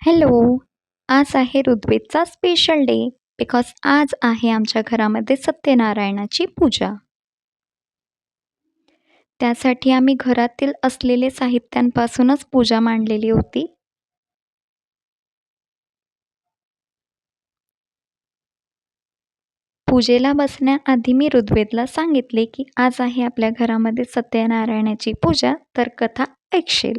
Hello. आज आहे ऋग्वेदचा special day because आज आहे आमच्या घरामध्ये सत्यनारायणाची पूजा. त्यासाठी आम्ही घरातील असलेले साहित्यांपासूनच पूजा मांडलेली होती. पूजेला बसण्याआधी मी ऋग्वेदला सांगितले की आज आहे आपल्या घरामध्ये सत्यनारायणाची पूजा, तर कथा ऐकशील.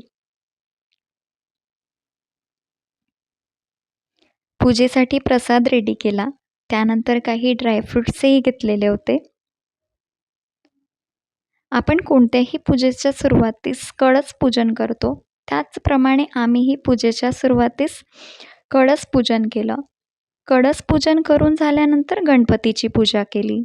पूजेसाठी प्रसाद रेडी केला. त्यानंतर काही ड्रायफ्रुट्सही घेतलेले होते. आपण कोणत्याही पूजेच्या सुरुवातीस कळस पूजन करतो, त्याचप्रमाणे आम्हीही पूजेच्या सुरुवातीस कळस पूजन केलं. कळस पूजन करून झाल्यानंतर गणपतीची पूजा केली.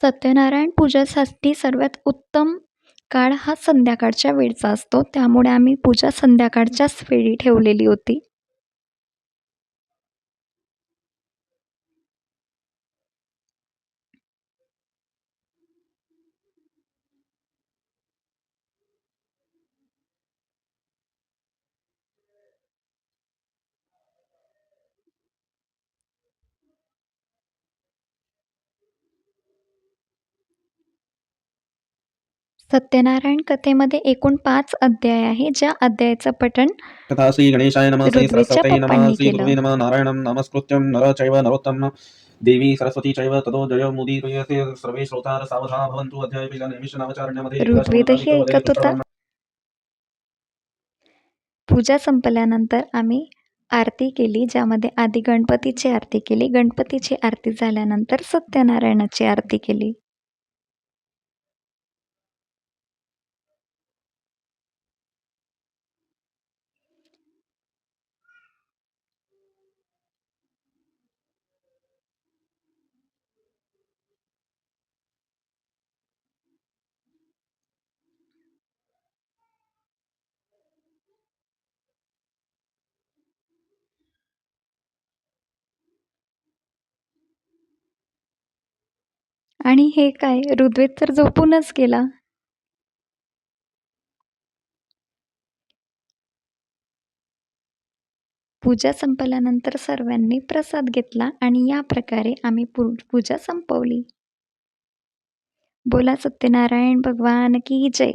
सत्यनारायण पूजेसाठी सर्वात उत्तम काळ हा संध्याकाळच्या वेळचा असतो, त्यामुळे आम्ही पूजा संध्याकाळच्याच वेळी ठेवलेली होती. सत्यनारायण कथेमध्ये एकूण 5 अध्याय आहे, ज्या अध्यायाचं पठण तथा श्री गणेशाय नमः, श्री ऋग्वेदच्या सरस्वत्यै नमः, पप्पांनी श्री केलं. गुरुवे नमः. नारायणं नमस्कृत्यं नरं चैव नरोत्तमं देवी सरस्वती चैव ततो जयमुदीरयते. सर्वे श्रोतार सावधाना भवन्तु. अध्याय पहिला नैमिषावचारण्यामध्ये ऋग्वेदही ऐकत होता. पूजा संपल्यानंतर आम्ही आरती केली, ज्यामध्ये आधी गणपतीची आरती केली. गणपतीची आरती झाल्यानंतर सत्यनारायणाची आरती केली. आणि हे काय, ऋग्वेद तर झोपूनच गेला. पूजा संपल्यानंतर सर्वांनी प्रसाद घेतला आणि या प्रकारे आम्ही पूजा संपवली. बोला सत्यनारायण भगवान की जय.